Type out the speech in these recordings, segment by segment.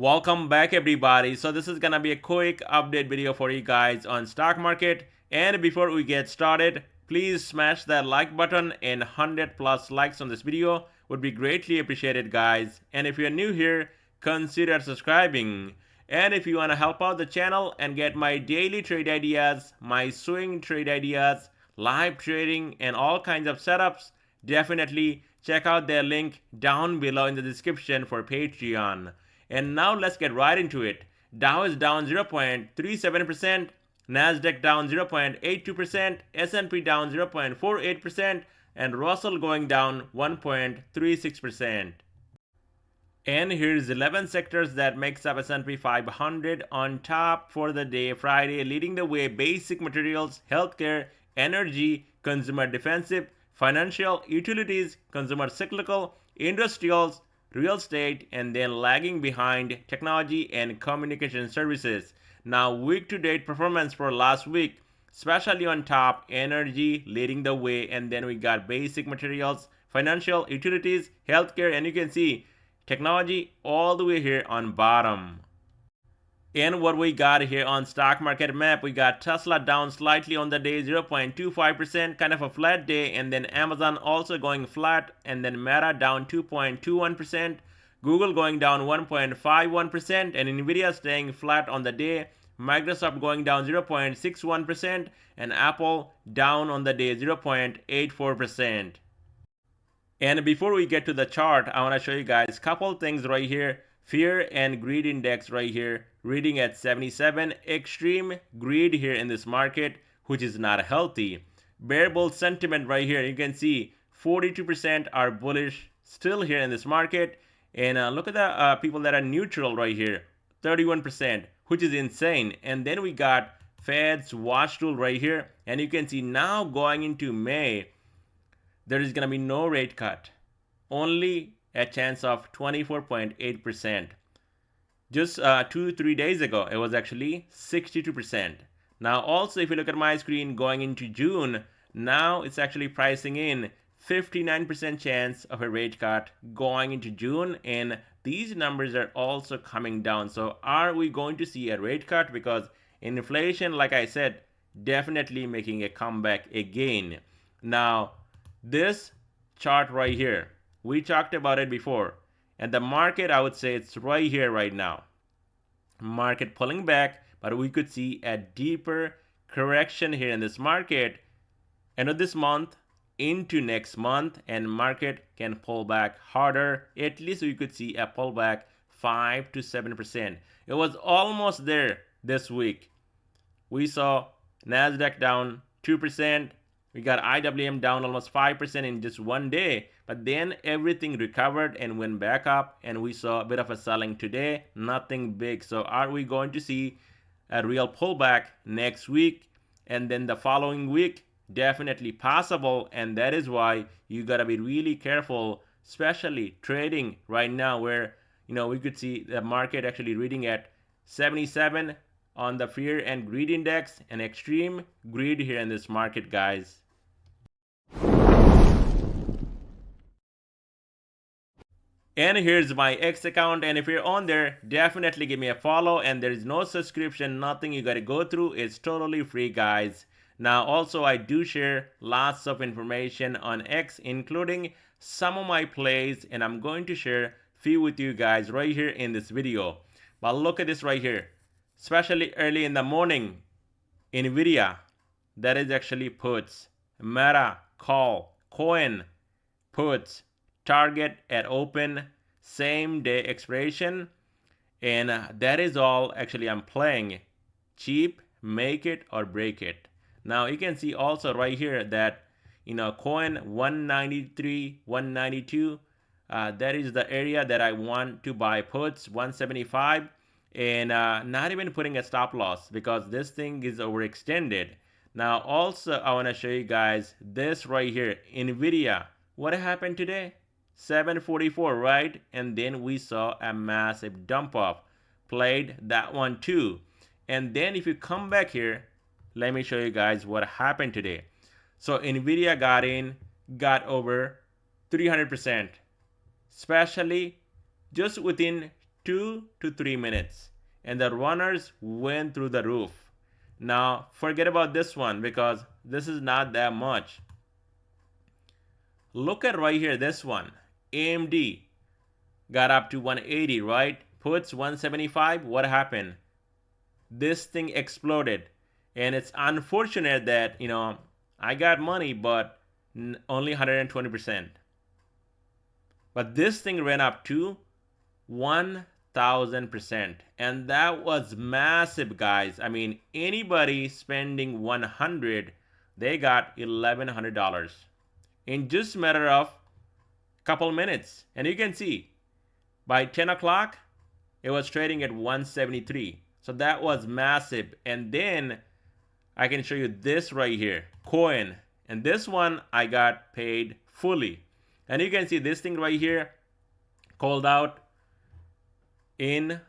Welcome back everybody. So this is gonna be a quick update video for you guys on stock market. And before we get started, please smash that like button, and 100 plus likes on this video would be greatly appreciated guys. And if you're new here, consider subscribing. And if you want to help out the channel and get my daily trade ideas, my swing trade ideas, live trading and all kinds of setups, definitely check out their link down below in the description for Patreon. And now let's get right into it. Dow is down 0.37%, Nasdaq down 0.82%, S&P down 0.48%, and Russell going down 1.36%. And here's 11 sectors that makes up S&P 500 on top for the day Friday, leading the way: basic materials, healthcare, energy, consumer defensive, financial, utilities, consumer cyclical, industrials, real estate, and then lagging behind technology and communication services. Now week to date performance for last week, especially on top, energy leading the way, and then we got basic materials, financial, utilities, healthcare, and you can see technology all the way here on bottom. And what we got here on stock market map, we got Tesla down slightly on the day, 0.25%, kind of a flat day, and then Amazon also going flat, and then Meta down 2.21%, Google going down 1.51%, and Nvidia staying flat on the day, Microsoft going down 0.61%, and Apple down on the day 0.84%. And before we get to the chart, I want to show you guys a couple things right here. Fear and greed index right here, reading at 77. Extreme greed here in this market, which is not healthy. Bear bull sentiment right here, you can see 42% are bullish still here in this market. And look at the people that are neutral right here, 31%, which is insane. And then we got Fed's watch tool right here, and you can see now going into May, there is going to be no rate cut, only a chance of 24.8%. Just 2-3 days ago, it was actually 62%. Now also, if you look at my screen going into June, now it's actually pricing in 59% chance of a rate cut going into June, and these numbers are also coming down. So are we going to see a rate cut? Because inflation, like I said, definitely making a comeback again. Now this chart right here, we talked about it before, and the market, I would say it's right here right now. Market pulling back, but we could see a deeper correction here in this market end of this month into next month, and market can pull back harder. At least we could see a pullback 5 to 7%. It was almost there this week. We saw Nasdaq down 2%. We got IWM down almost 5% in just one day, but then everything recovered and went back up, and we saw a bit of a selling today, nothing big. So are we going to see a real pullback next week? And then the following week, definitely possible, and that is why you gotta be really careful, especially trading right now, where we could see the market actually reading at 77 on the fear and greed index, and extreme greed here in this market, guys. And here's my X account, and if you're on there, definitely give me a follow, and there is no subscription, nothing you gotta go through. It's totally free, guys. Now also, I do share lots of information on X, including some of my plays, and I'm going to share few with you guys right here in this video. But look at this right here, especially early in the morning, Nvidia, that is actually puts, Meta call, coin puts, target at open, same day expiration, and that is all actually I'm playing cheap, make it or break it. Now you can see also right here that coin 193, 192, that is the area that I want to buy puts, 175, and not even putting a stop loss because this thing is overextended. Now also, I want to show you guys this right here, Nvidia. What happened today? 744, right? And then we saw a massive dump off, played that one too. And then if you come back here, let me show you guys what happened today. So Nvidia got over 300%, especially just within 2 to 3 minutes, and the runners went through the roof. Now forget about this one because this is not that much. Look at right here, this one, AMD got up to 180, right? Puts 175. What happened? This thing exploded, and it's unfortunate that I got money, but only 120%. But this thing ran up to 1,000%, and that was massive, guys. I mean, anybody spending 100, they got $1,100 in just a matter of couple minutes. And you can see by 10 o'clock it was trading at 173. So that was massive. And then I can show you this right here, coin, and this one I got paid fully. And you can see this thing right here called out in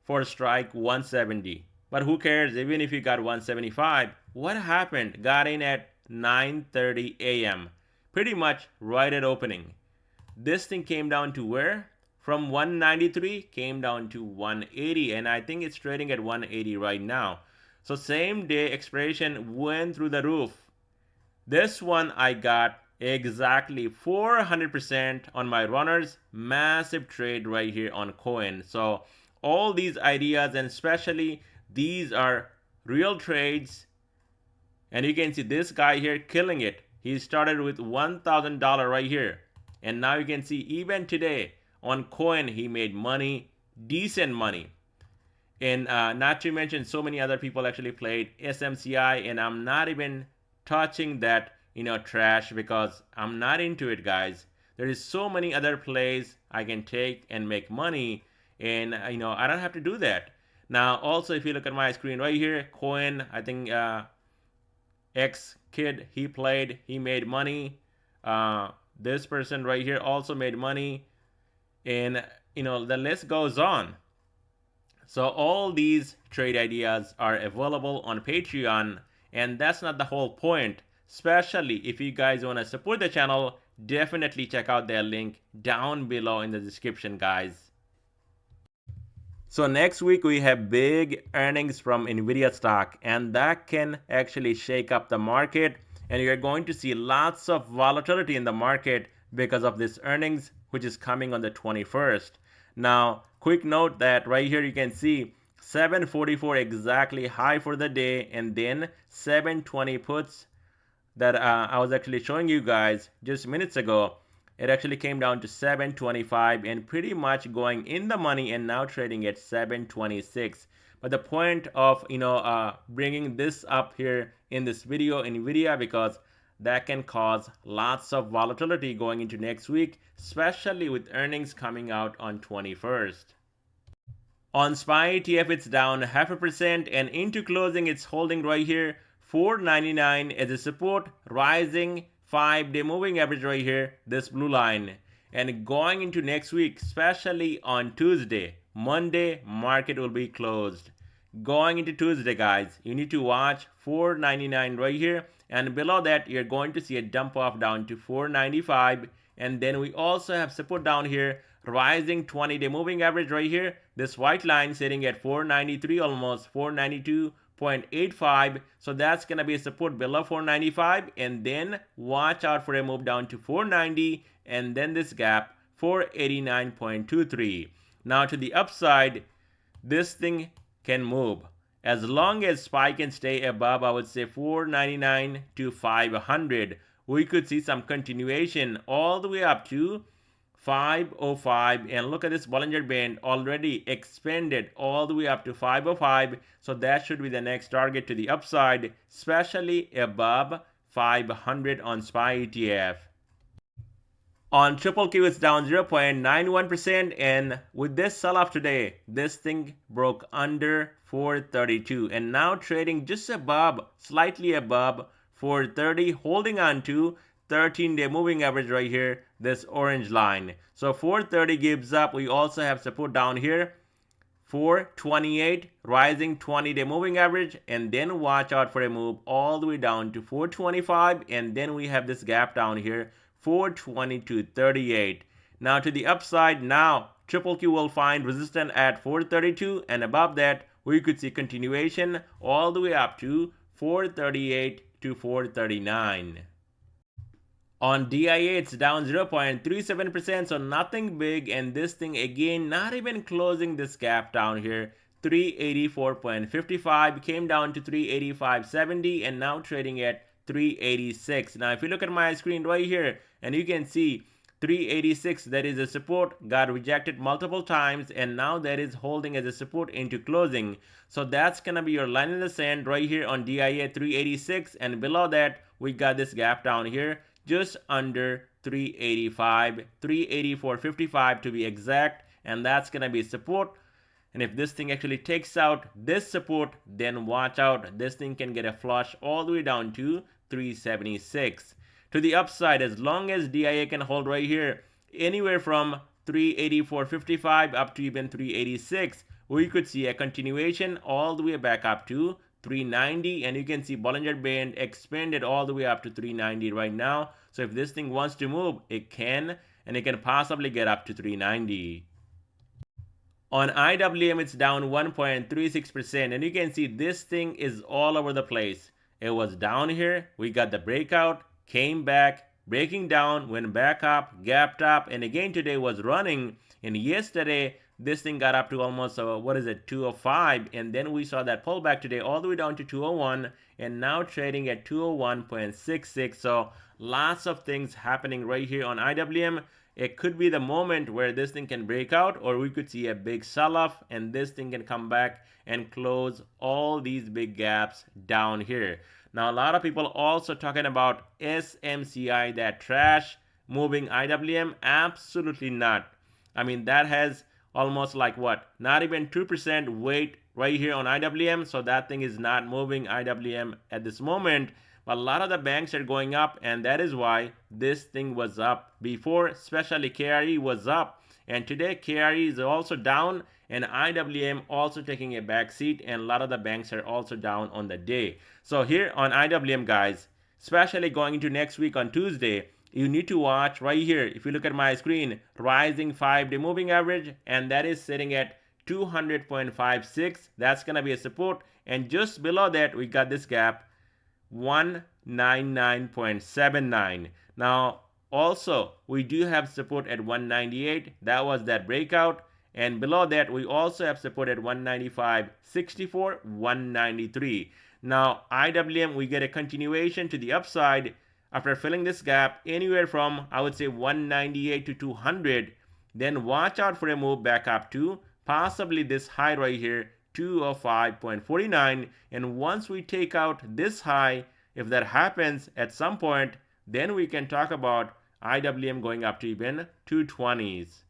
for strike 170. But who cares? Even if you got 175, what happened? Got in at 9:30 a.m. pretty much right at opening. This thing came down to where? From 193 came down to 180, and I think it's trading at 180 right now. So same day expiration went through the roof. This one I got exactly 400% on my runners. Massive trade right here on coin. So all these ideas, and especially these, are real trades. And you can see this guy here killing it. He started with $1,000 right here, and now you can see even today on coin he made money, decent money. And not to mention so many other people actually played SMCI, and I'm not even touching that trash because I'm not into it, guys. There is so many other plays I can take and make money, and I don't have to do that. Now also, if you look at my screen right here, coin, I think X kid, he played, he made money. This person right here also made money, and the list goes on. So all these trade ideas are available on Patreon, and that's not the whole point. Especially if you guys want to support the channel, definitely check out their link down below in the description, guys. So next week we have big earnings from Nvidia stock, and that can actually shake up the market, and you're going to see lots of volatility in the market because of this earnings, which is coming on the 21st. Now quick note that right here you can see 744 exactly high for the day, and then 720 puts that I was actually showing you guys just minutes ago. It actually came down to 725 and pretty much going in the money, and now trading at 726. But the point of bringing this up here in this video, Nvidia, because that can cause lots of volatility going into next week, especially with earnings coming out on 21st. On SPY ETF, it's down 0.5%, and into closing it's holding right here 499 as a support, rising 5-day moving average right here, this blue line. And going into next week, especially on Tuesday, Monday market will be closed. Going into Tuesday, guys, you need to watch 499 right here, and below that you're going to see a dump off down to 495. And then we also have support down here, rising 20-day moving average right here, this white line sitting at 493, almost 492.85. So that's gonna be a support below 495, and then watch out for a move down to 490, and then this gap 489.23. Now to the upside, this thing can move as long as SPY can stay above, I would say 499 to 500. We could see some continuation all the way up to 505, and look at this Bollinger Band already expanded all the way up to 505. So that should be the next target to the upside, especially above 500 on SPY ETF. On triple Q, it's down 0.91%, and with this sell-off today, this thing broke under 432 and now trading just above, slightly above 430, holding on to 13-day moving average right here, this orange line. So 430 gives up. We also have support down here, 428, rising 20-day moving average, and then watch out for a move all the way down to 425, and then we have this gap down here, 422.38. Now to the upside, now triple Q will find resistance at 432, and above that we could see continuation all the way up to 438 to 439. On DIA, it's down 0.37%, so nothing big, and this thing again not even closing this gap down here. 384.55 came down to 385.70 and now trading at 386. Now if you look at my screen right here, and you can see 386, that is a support, got rejected multiple times, and now that is holding as a support into closing. So that's gonna be your line in the sand right here on DIA 386, and below that we got this gap down here just under 385, 384.55 to be exact, and that's gonna be support. And if this thing actually takes out this support, then watch out, this thing can get a flush all the way down to 376. To the upside, as long as DIA can hold right here anywhere from 384.55 up to even 386, we could see a continuation all the way back up to 390, and you can see Bollinger Band expanded all the way up to 390 right now. So if this thing wants to move, it can, and it can possibly get up to 390. On IWM, it's down 1.36%, and you can see this thing is all over the place. It was down here, we got the breakout, came back, breaking down, went back up, gapped up, and again today was running, and yesterday this thing got up to almost 205, and then we saw that pullback today all the way down to 201, and now trading at 201.66. so lots of things happening right here on IWM. It could be the moment where this thing can break out, or we could see a big sell-off and this thing can come back and close all these big gaps down here. Now a lot of people also talking about SMCI, that trash moving IWM. Absolutely not. I mean, that has almost like what, not even 2% weight right here on IWM, so that thing is not moving IWM at this moment. But a lot of the banks are going up, and that is why this thing was up before, especially KRE was up, and today KRE is also down, and IWM also taking a back seat, and a lot of the banks are also down on the day. So here on IWM, guys, especially going into next week on Tuesday, you need to watch right here. If you look at my screen, rising 5-day moving average, and that is sitting at 200.56. That's gonna be a support, and just below that we got this gap 199.79. now also we do have support at 198. That was that breakout, and below that we also have support at 195.64, 193. Now IWM, we get a continuation to the upside after filling this gap anywhere from, I would say, 198 to 200. Then watch out for a move back up to possibly this high right here, 205.49, and once we take out this high, if that happens at some point, then we can talk about IWM going up to even 220s.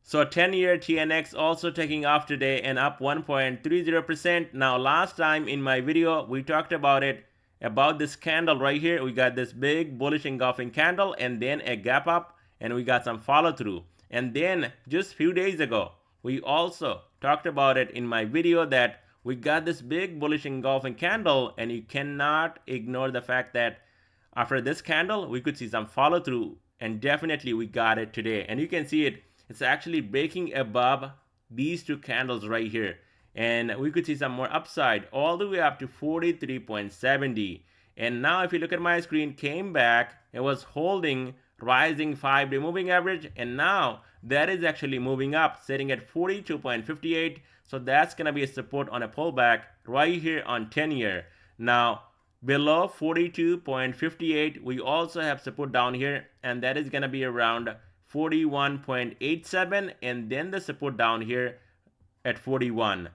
So 10-year TNX also taking off today and up 1.30%. Now last time in my video we talked about it, about this candle right here. We got this big bullish engulfing candle and then a gap up, and we got some follow through. And then just few days ago we also talked about it in my video that we got this big bullish engulfing candle, and you cannot ignore the fact that after this candle we could see some follow through, and definitely we got it today. And you can see it's actually breaking above these two candles right here, and we could see some more upside all the way up to 43.70. and now if you look at my screen, came back, it was holding rising 5-day moving average, and now that is actually moving up, sitting at 42.58. so that's gonna be a support on a pullback right here on 10-year. Now below 42.58 we also have support down here, and that is gonna be around 41.87, and then the support down here at 41.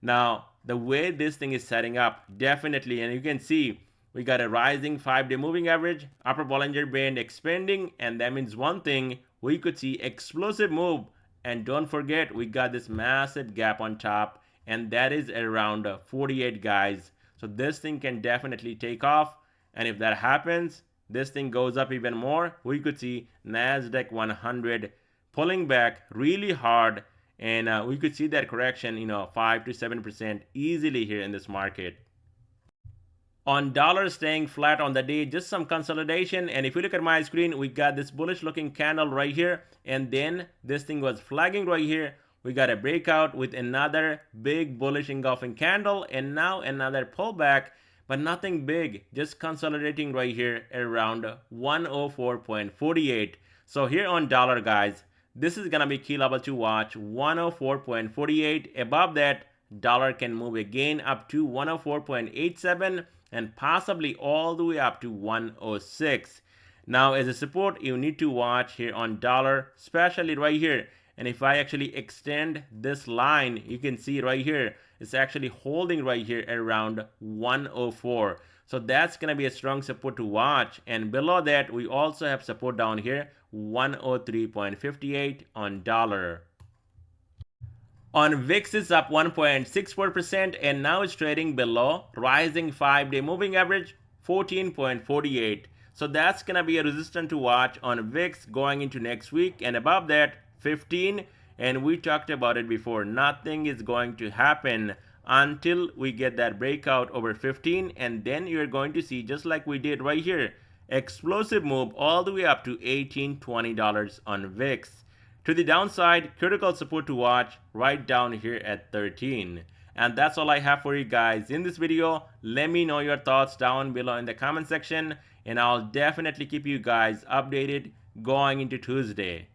Now the way this thing is setting up, definitely, and you can see we got a rising 5-day moving average, upper Bollinger Band expanding, and that means one thing, we could see explosive move. And don't forget, we got this massive gap on top, and that is around 48, guys. So this thing can definitely take off, and if that happens, this thing goes up even more, we could see Nasdaq 100 pulling back really hard, and we could see that correction, 5 to 7% easily here in this market. On dollar staying flat on the day, just some consolidation. And if you look at my screen, we got this bullish looking candle right here, and then this thing was flagging right here. We got a breakout with another big bullish engulfing candle, and now another pullback, but nothing big, just consolidating right here around 104.48. So here on dollar, guys, this is gonna be key level to watch, 104.48. Above that, dollar can move again up to 104.87 and possibly all the way up to 106. Now as a support, you need to watch here on dollar, especially right here. And if I actually extend this line, you can see right here, it's actually holding right here around 104. So that's going to be a strong support to watch. And below that, we also have support down here, 103.58 on dollar. On VIX, it's up 1.64% and now it's trading below rising 5-day moving average, 14.48. So that's going to be a resistance to watch on VIX going into next week, and above that, 15. And we talked about it before, nothing is going to happen until we get that breakout over 15, and then you're going to see, just like we did right here, explosive move all the way up to $18-20 on VIX. To the downside, critical support to watch right down here at 13. And that's all I have for you guys in this video. Let me know your thoughts down below in the comment section, and I'll definitely keep you guys updated going into Tuesday.